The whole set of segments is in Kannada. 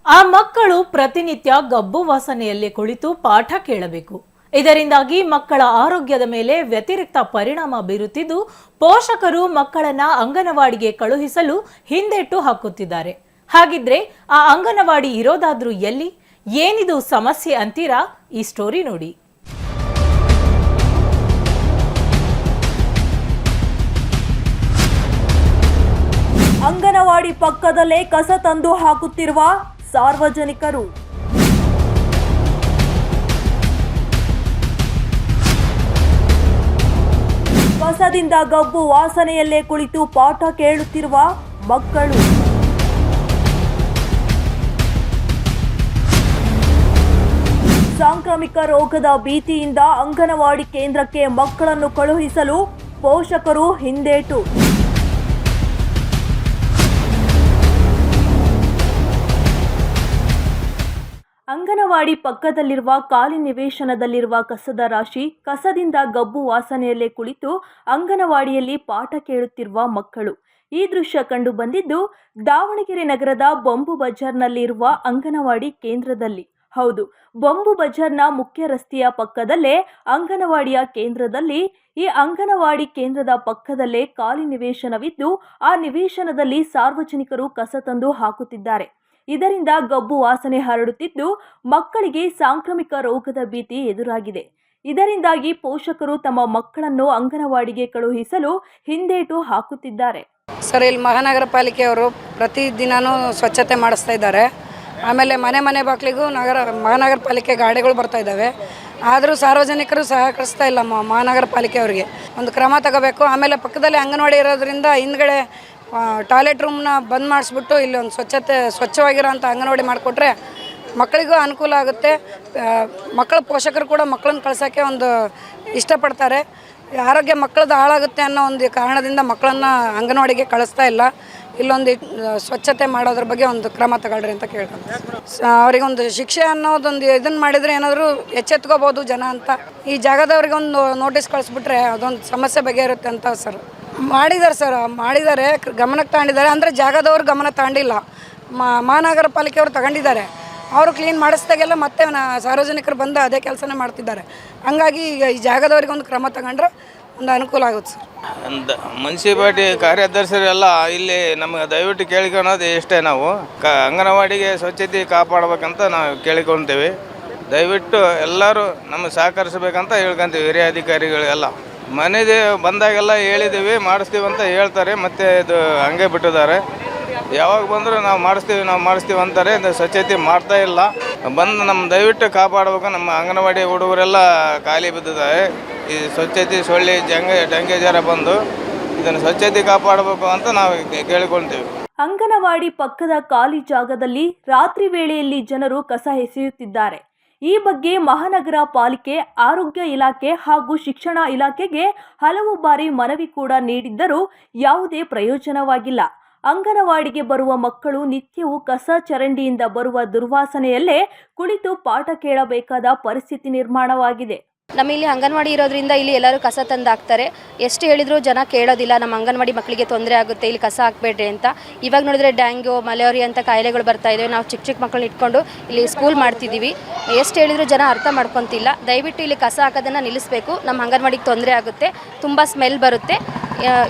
ಆ ಮಕ್ಕಳು ಪ್ರತಿನಿತ್ಯ ಗಬ್ಬು ವಾಸನೆಯಲ್ಲಿ ಕುಳಿತು ಪಾಠ ಕೇಳಬೇಕು. ಇದರಿಂದಾಗಿ ಮಕ್ಕಳ ಆರೋಗ್ಯದ ಮೇಲೆ ವ್ಯತಿರಿಕ್ತ ಪರಿಣಾಮ ಬೀರುತ್ತಿದ್ದು, ಪೋಷಕರು ಮಕ್ಕಳನ್ನ ಅಂಗನವಾಡಿಗೆ ಕಳುಹಿಸಲು ಹಿಂದೇಟು ಹಾಕುತ್ತಿದ್ದಾರೆ. ಹಾಗಿದ್ರೆ ಆ ಅಂಗನವಾಡಿ ಇರೋದಾದ್ರೂ ಎಲ್ಲಿ? ಏನಿದು ಸಮಸ್ಯೆ ಅಂತೀರಾ? ಈ ಸ್ಟೋರಿ ನೋಡಿ. ಅಂಗನವಾಡಿ ಪಕ್ಕದಲ್ಲೇ ಕಸ ತಂದು ಹಾಕುತ್ತಿರುವ ಸಾರ್ವಜನಿಕರು. ಕಸದಿಂದ ಗಬ್ಬು ವಾಸನೆಯಲ್ಲೇ ಕುಳಿತು ಪಾಠ ಕೇಳುತ್ತಿರುವ ಮಕ್ಕಳು. ಸಾಂಕ್ರಾಮಿಕ ರೋಗದ ಭೀತಿಯಿಂದ ಅಂಗನವಾಡಿ ಕೇಂದ್ರಕ್ಕೆ ಮಕ್ಕಳನ್ನು ಕಳುಹಿಸಲು ಪೋಷಕರು ಹಿಂದೇಟು. ಅಂಗನವಾಡಿ ಪಕ್ಕದಲ್ಲಿರುವ ಖಾಲಿ ನಿವೇಶನದಲ್ಲಿರುವ ಕಸದ ರಾಶಿ, ಕಸದಿಂದ ಗಬ್ಬು ವಾಸನೆಯಲ್ಲೇ ಕುಳಿತು ಅಂಗನವಾಡಿಯಲ್ಲಿ ಪಾಠ ಕೇಳುತ್ತಿರುವ ಮಕ್ಕಳು. ಈ ದೃಶ್ಯ ಕಂಡು ಬಂದಿದ್ದು ದಾವಣಗೆರೆ ನಗರದ ಬೊಂಬು ಬಜಾರ್ನಲ್ಲಿರುವ ಅಂಗನವಾಡಿ ಕೇಂದ್ರದಲ್ಲಿ. ಹೌದು, ಬೊಂಬು ಬಜಾರ್ನ ಮುಖ್ಯ ರಸ್ತೆಯ ಪಕ್ಕದಲ್ಲೇ ಅಂಗನವಾಡಿಯ ಕೇಂದ್ರದಲ್ಲಿ. ಈ ಅಂಗನವಾಡಿ ಕೇಂದ್ರದ ಪಕ್ಕದಲ್ಲೇ ಖಾಲಿ ನಿವೇಶನವಿದ್ದು, ಆ ನಿವೇಶನದಲ್ಲಿ ಸಾರ್ವಜನಿಕರು ಕಸ ತಂದು ಹಾಕುತ್ತಿದ್ದಾರೆ. ಇದರಿಂದ ಗಬ್ಬು ವಾಸನೆ ಹರಡುತ್ತಿದ್ದು, ಮಕ್ಕಳಿಗೆ ಸಾಂಕ್ರಾಮಿಕ ರೋಗದ ಭೀತಿ ಎದುರಾಗಿದೆ. ಇದರಿಂದಾಗಿ ಪೋಷಕರು ತಮ್ಮ ಮಕ್ಕಳನ್ನು ಅಂಗನವಾಡಿಗೆ ಕಳುಹಿಸಲು ಹಿಂದೇಟು ಹಾಕುತ್ತಿದ್ದಾರೆ. ಸರ್, ಇಲ್ಲಿ ಮಹಾನಗರ ಪಾಲಿಕೆಯವರು ಪ್ರತಿದಿನವೂ ಸ್ವಚ್ಛತೆ ಮಾಡಿಸ್ತಾ ಇದ್ದಾರೆ. ಆಮೇಲೆ ಮನೆ ಮನೆ ಬಾಗಿಲಿಗೂ ಮಹಾನಗರ ಪಾಲಿಕೆ ಗಾಡಿಗಳು ಬರ್ತಾ ಇದ್ದಾವೆ. ಆದರೂ ಸಾರ್ವಜನಿಕರು ಸಹಕರಿಸ್ತಾ ಇಲ್ಲ. ಮಹಾನಗರ ಪಾಲಿಕೆಯವರಿಗೆ ಒಂದು ಕ್ರಮ ತಗೋಬೇಕು. ಆಮೇಲೆ ಪಕ್ಕದಲ್ಲಿ ಅಂಗನವಾಡಿ ಇರೋದ್ರಿಂದ ಹಿಂದ್ಗಡೆ ಟಾಯ್ಲೆಟ್ ರೂಮ್ನ ಬಂದ್ ಮಾಡಿಸ್ಬಿಟ್ಟು ಇಲ್ಲಿ ಒಂದು ಸ್ವಚ್ಛವಾಗಿರೋಂಥ ಅಂಗನವಾಡಿ ಮಾಡಿಕೊಟ್ರೆ ಮಕ್ಕಳಿಗೂ ಅನುಕೂಲ ಆಗುತ್ತೆ. ಮಕ್ಕಳ ಪೋಷಕರು ಕೂಡ ಮಕ್ಕಳನ್ನ ಕಳ್ಸೋಕ್ಕೆ ಒಂದು ಇಷ್ಟಪಡ್ತಾರೆ. ಆರೋಗ್ಯ ಮಕ್ಕಳದ್ದು ಹಾಳಾಗುತ್ತೆ ಅನ್ನೋ ಒಂದು ಕಾರಣದಿಂದ ಮಕ್ಕಳನ್ನು ಅಂಗನವಾಡಿಗೆ ಕಳಿಸ್ತಾ ಇಲ್ಲ. ಇಲ್ಲೊಂದು ಸ್ವಚ್ಛತೆ ಮಾಡೋದ್ರ ಬಗ್ಗೆ ಒಂದು ಕ್ರಮ ತಗೊಳ್ರಿ ಅಂತ ಕೇಳ್ಕೊಂಡು ಅವರಿಗೆ ಒಂದು ಶಿಕ್ಷೆ ಅನ್ನೋದೊಂದು ಇದನ್ನು ಮಾಡಿದರೆ ಏನಾದರೂ ಎಚ್ಚೆತ್ಕೋಬೋದು ಜನ ಅಂತ. ಈ ಜಾಗದವ್ರಿಗೆ ಒಂದು ನೋಟಿಸ್ ಕಳಿಸ್ಬಿಟ್ರೆ ಅದೊಂದು ಸಮಸ್ಯೆ ಬಗೆಯಿರುತ್ತೆ ಅಂತ ಸರ್. ಮಾಡಿದ್ದಾರೆ ಗಮನಕ್ಕೆ ತಗೊಂಡಿದ್ದಾರೆ. ಅಂದರೆ ಜಾಗದವ್ರು ಗಮನ ತಗೊಂಡಿಲ್ಲ, ಮಹಾನಗರ ಪಾಲಿಕೆಯವರು ತಗೊಂಡಿದ್ದಾರೆ. ಅವರು ಕ್ಲೀನ್ ಮಾಡಿಸ್ದಾಗೆಲ್ಲ ಮತ್ತೆ ಸಾರ್ವಜನಿಕರು ಬಂದು ಅದೇ ಕೆಲಸನೇ ಮಾಡ್ತಿದ್ದಾರೆ. ಹಂಗಾಗಿ ಈಗ ಈ ಜಾಗದವ್ರಿಗೆ ಒಂದು ಕ್ರಮ ತಗೊಂಡ್ರೆ ಒಂದು ಅನುಕೂಲ ಆಗುತ್ತೆ ಸರ್. ಮುನ್ಸಿಪಾಲ್ಟಿ ಕಾರ್ಯದರ್ಶರೆಲ್ಲ ಇಲ್ಲಿ ನಮಗೆ ದಯವಿಟ್ಟು ಕೇಳಿಕೊಳ್ಳೋದು ಇಷ್ಟೇ, ನಾವು ಅಂಗನವಾಡಿಗೆ ಸ್ವಚ್ಛತೆ ಕಾಪಾಡಬೇಕಂತ ನಾವು ಕೇಳಿಕೊಳ್ತೀವಿ. ದಯವಿಟ್ಟು ಎಲ್ಲರೂ ನಮಗೆ ಸಹಕರಿಸಬೇಕಂತ ಹೇಳ್ಕೊಂತೀವಿ. ಹಿರಿಯ ಅಧಿಕಾರಿಗಳೆಲ್ಲ ಮನೆಗೆ ಬಂದಾಗೆಲ್ಲ ಹೇಳಿದ್ದೀವಿ, ಮಾಡಿಸ್ತೀವಿ ಅಂತ ಹೇಳ್ತಾರೆ. ಮತ್ತು ಇದು ಹಂಗೆ ಬಿಟ್ಟಿದ್ದಾರೆ. ಯಾವಾಗ ಬಂದರೂ ನಾವು ಮಾಡಿಸ್ತೀವಿ ಅಂತಾರೆ. ಸ್ವಚ್ಛತೆ ಮಾಡ್ತಾ ಇಲ್ಲ. ಬಂದು ನಮ್ಮ ದಯವಿಟ್ಟು ಕಾಪಾಡಬೇಕು. ನಮ್ಮ ಅಂಗನವಾಡಿ ಹುಡುಗರೆಲ್ಲ ಖಾಲಿ ಬಿದ್ದಿದ್ದಾರೆ. ಈ ಸ್ವಚ್ಛತೆ ಸೊಳ್ಳೆ ಡೆಂಗೆ ಜ್ವರ ಬಂದು ಇದನ್ನು ಸ್ವಚ್ಛತೆ ಕಾಪಾಡಬೇಕು ಅಂತ ನಾವು ಕೇಳಿಕೊಳ್ತೀವಿ. ಅಂಗನವಾಡಿ ಪಕ್ಕದ ಖಾಲಿ ಜಾಗದಲ್ಲಿ ರಾತ್ರಿ ವೇಳೆಯಲ್ಲಿ ಜನರು ಕಸ ಎಸೆಯುತ್ತಿದ್ದಾರೆ. ಈ ಬಗ್ಗೆ ಮಹಾನಗರ ಪಾಲಿಕೆ, ಆರೋಗ್ಯ ಇಲಾಖೆ ಹಾಗೂ ಶಿಕ್ಷಣ ಇಲಾಖೆಗೆ ಹಲವು ಬಾರಿ ಮನವಿ ಕೂಡ ನೀಡಿದ್ದರೂ ಯಾವುದೇ ಪ್ರಯೋಜನವಾಗಿಲ್ಲ. ಅಂಗನವಾಡಿಗೆ ಬರುವ ಮಕ್ಕಳು ನಿತ್ಯವೂ ಕಸ ಚರಂಡಿಯಿಂದ ಬರುವ ದುರ್ವಾಸನೆಯಲ್ಲೇ ಕುಳಿತು ಪಾಠ ಕೇಳಬೇಕಾದ ಪರಿಸ್ಥಿತಿ ನಿರ್ಮಾಣವಾಗಿದೆ. ನಮ್ಮಲ್ಲಿ ಅಂಗನವಾಡಿ ಇರೋದ್ರಿಂದ ಇಲ್ಲಿ ಎಲ್ಲರೂ ಕಸ ತಂದು ಹಾಕ್ತಾರೆ. ಎಷ್ಟು ಹೇಳಿದ್ರು ಜನ ಕೇಳೋದಿಲ್ಲ. ನಮ್ಮ ಅಂಗನವಾಡಿ ಮಕ್ಕಳಿಗೆ ತೊಂದರೆ ಆಗುತ್ತೆ, ಇಲ್ಲಿ ಕಸ ಹಾಕಬೇಡ್ರಿ ಅಂತ. ಇವಾಗ ನೋಡಿದ್ರೆ ಡ್ಯಾಂಗ್ಯೂ, ಮಲೇರಿಯಾ ಅಂತ ಕಾಯಿಲೆಗಳು ಬರ್ತಾ ಇದ್ದಾವೆ. ನಾವು ಚಿಕ್ಕ ಮಕ್ಕಳನ್ನ ಇಟ್ಕೊಂಡು ಇಲ್ಲಿ ಸ್ಕೂಲ್ ಮಾಡ್ತಿದ್ದೀವಿ. ಎಷ್ಟು ಹೇಳಿದ್ರು ಜನ ಅರ್ಥ ಮಾಡ್ಕೊತಿಲ್ಲ. ದಯವಿಟ್ಟು ಇಲ್ಲಿ ಕಸ ಹಾಕೋದನ್ನು ನಿಲ್ಲಿಸಬೇಕು. ನಮ್ಮ ಅಂಗನವಾಡಿಗೆ ತೊಂದರೆ ಆಗುತ್ತೆ, ತುಂಬ ಸ್ಮೆಲ್ ಬರುತ್ತೆ.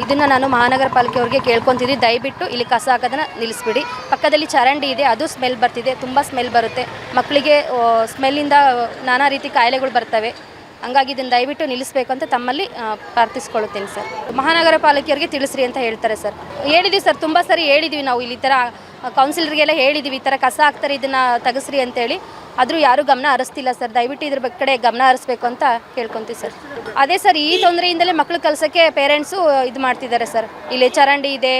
ಇದನ್ನು ನಾನು ಮಹಾನಗರ ಪಾಲಿಕೆಯವ್ರಿಗೆ ಕೇಳ್ಕೊತಿದ್ದೀನಿ. ದಯವಿಟ್ಟು ಇಲ್ಲಿ ಕಸ ಹಾಕೋದನ್ನು ನಿಲ್ಲಿಸ್ಬಿಡಿ. ಪಕ್ಕದಲ್ಲಿ ಚರಂಡಿ ಇದೆ, ಅದು ಸ್ಮೆಲ್ ಬರ್ತಿದೆ, ತುಂಬ ಸ್ಮೆಲ್ ಬರುತ್ತೆ. ಮಕ್ಕಳಿಗೆ ಸ್ಮೆಲ್ಲಿಂದ ನಾನಾ ರೀತಿ ಕಾಯಿಲೆಗಳು ಬರ್ತವೆ. ಹಂಗಾಗಿ ಇದನ್ನು ದಯವಿಟ್ಟು ನಿಲ್ಲಿಸಬೇಕು ಅಂತ ತಮ್ಮಲ್ಲಿ ಪ್ರಾರ್ಥಿಸ್ಕೊಳ್ಳುತ್ತೇನೆ ಸರ್. ಮಹಾನಗರ ಪಾಲಿಕೆಯವರಿಗೆ ತಿಳಿಸ್ರಿ ಅಂತ ಹೇಳ್ತಾರೆ ಸರ್. ಹೇಳಿದ್ದೀವಿ ಸರ್, ತುಂಬ ಸರಿ ಹೇಳಿದ್ದೀವಿ. ನಾವು ಇಲ್ಲಿ ಈ ಥರ ಕೌನ್ಸಿಲರ್ಗೆಲ್ಲ ಹೇಳಿದ್ದೀವಿ, ಈ ಥರ ಕಸ ಹಾಕ್ತಾರೆ, ಇದನ್ನು ತೆಗೆಸ್ರಿ ಅಂತೇಳಿ. ಆದರೂ ಯಾರೂ ಗಮನ ಹರಿಸ್ತಿಲ್ಲ ಸರ್. ದಯವಿಟ್ಟು ಇದ್ರ ಕಡೆ ಗಮನ ಹರಿಸ್ಬೇಕು ಅಂತ ಕೇಳ್ಕೊತೀವಿ ಸರ್. ಅದೇ ಸರ್, ಈ ತೊಂದರೆಯಿಂದಲೇ ಮಕ್ಕಳು ಕಳ್ಸೋಕ್ಕೆ ಪೇರೆಂಟ್ಸು ಇದು ಮಾಡ್ತಿದ್ದಾರೆ ಸರ್. ಇಲ್ಲಿ ಚರಂಡಿ ಇದೆ,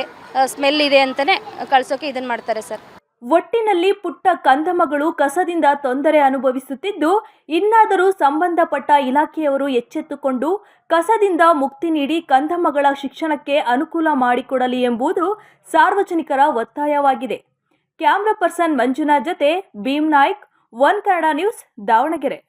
ಸ್ಮೆಲ್ ಇದೆ ಅಂತಲೇ ಕಳ್ಸೋಕ್ಕೆ ಇದನ್ನು ಮಾಡ್ತಾರೆ ಸರ್. ಒಟ್ಟಿನಲ್ಲಿ ಪುಟ್ಟ ಕಂದಮ್ಮಗಳು ಕಸದಿಂದ ತೊಂದರೆ ಅನುಭವಿಸುತ್ತಿದ್ದು, ಇನ್ನಾದರೂ ಸಂಬಂಧಪಟ್ಟ ಇಲಾಖೆಯವರು ಎಚ್ಚೆತ್ತುಕೊಂಡು ಕಸದಿಂದ ಮುಕ್ತಿ ನೀಡಿ ಕಂದಮ್ಮಗಳ ಶಿಕ್ಷಣಕ್ಕೆ ಅನುಕೂಲ ಮಾಡಿಕೊಡಲಿ ಎಂಬುದು ಸಾರ್ವಜನಿಕರ ಒತ್ತಾಯವಾಗಿದೆ. ಕ್ಯಾಮ್ರಾ ಪರ್ಸನ್ ಮಂಜುನಾಥ್ ಜೊತೆ ಭೀಮ್ ನಾಯ್ಕ್, ಒನ್ ಕನ್ನಡ ನ್ಯೂಸ್, ದಾವಣಗೆರೆ.